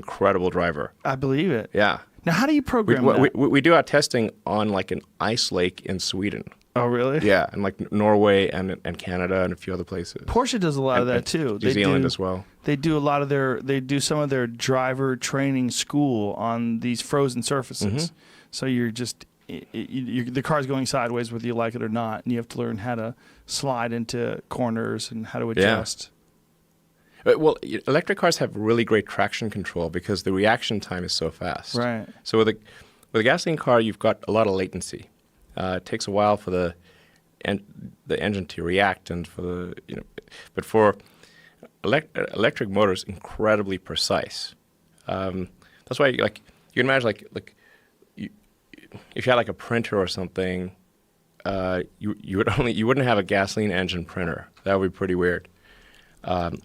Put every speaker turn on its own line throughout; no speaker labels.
incredible driver.
I believe it.
Yeah.
Now, how do you program that?
We do our testing on like an ice lake in Sweden.
Oh, really?
Yeah, and like Norway and Canada and a few other places.
Porsche does a lot of that too.
New Zealand as well.
They do a lot of they do some of their driver training school on these frozen surfaces. So you're just, the car's going sideways whether you like it or not, and you have to learn how to slide into corners and how to adjust.
Well, electric cars have really great traction control because the reaction time is so fast.
Right.
So with a gasoline car, you've got a lot of latency. It takes a while for the engine to react, and but for electric motors, incredibly precise. That's why, like, you can imagine, like if you had like a printer or something, you wouldn't have a gasoline engine printer. That would be pretty weird.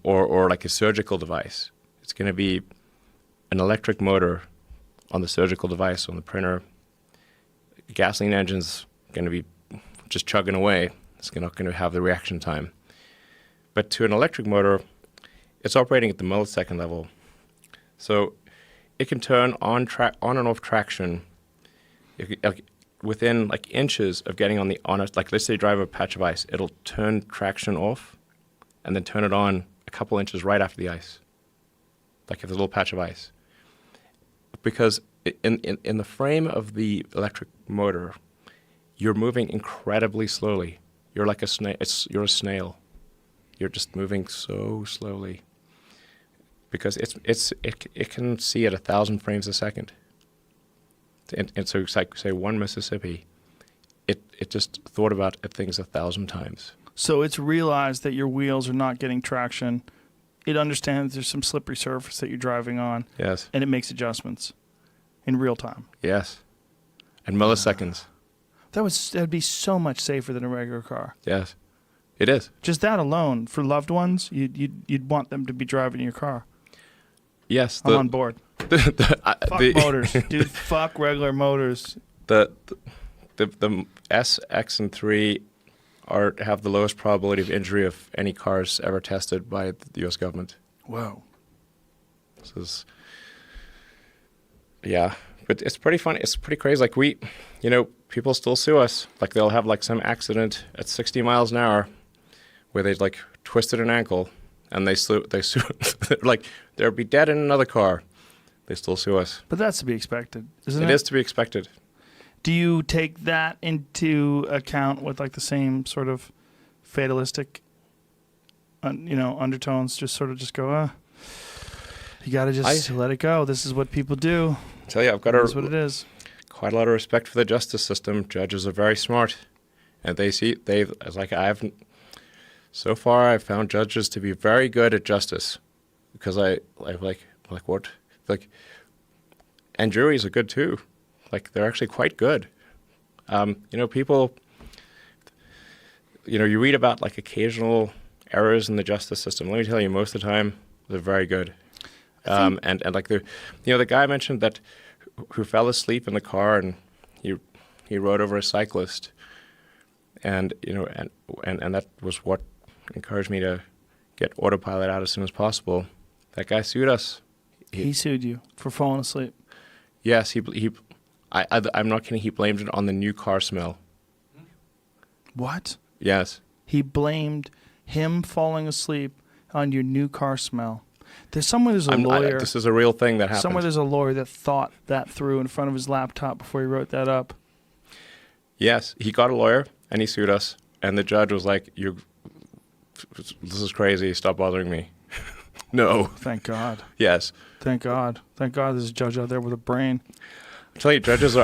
Or like a surgical device. It's going to be an electric motor on the surgical device on the printer. The gasoline engine's going to be just chugging away. It's not going to have the reaction time. But to an electric motor, it's operating at the millisecond level. So it can turn on and off traction within like inches of getting on like let's say you drive a patch of ice, it'll turn traction off and then turn it on a couple inches right after the ice, like if there's a little patch of ice. Because in the frame of the electric motor, you're moving incredibly slowly. You're like a snail. You're a snail. You're just moving so slowly. Because it can see at 1,000 frames a second. And so it's like, say, one Mississippi, it just thought about things 1,000 times.
So it's realized that your wheels are not getting traction. It understands there's some slippery surface that you're driving on.
Yes.
And it makes adjustments in real time.
Yes. And milliseconds.
That'd be so much safer than a regular car.
Yes. It is.
Just that alone, for loved ones, you'd want them to be driving your car.
Yes.
I'm on board. Fuck motors. Dude, fuck regular motors.
The S, X, and 3 have the lowest probability of injury of any cars ever tested by the U.S. government.
Whoa.
This is, yeah, but it's pretty funny. It's pretty crazy. Like people still sue us. Like they'll have like some accident at 60 miles an hour where they like twisted an ankle and they sue. Like they'll be dead in another car. They still sue us.
But that's to be expected, isn't it?
It is to be expected.
Do you take that into account with like the same sort of fatalistic, undertones? Just sort of just go, you got to just let it go. This is what people do.
I tell you, I've got
That's what it is.
Quite a lot of respect for the justice system. Judges are very smart, and so far I've found judges to be very good at justice, because I like what like, and juries are good too. Like, they're actually quite good. People, you read about, like, occasional errors in the justice system. Let me tell you, most of the time, they're very good. And like, the guy I mentioned that who fell asleep in the car and he rode over a cyclist. And, and that was what encouraged me to get autopilot out as soon as possible. That guy sued us.
He sued you for falling asleep?
Yes, I'm not kidding. He blamed it on the new car smell.
What?
Yes.
He blamed him falling asleep on your new car smell. There's a lawyer.
This is a real thing that happened.
Somewhere there's a lawyer that thought that through in front of his laptop before he wrote that up.
Yes, he got a lawyer and he sued us, and the judge was like, "This is crazy. Stop bothering me." No.
Thank God.
Yes.
Thank God. Thank God there's a judge out there with a brain.
I tell you, judges are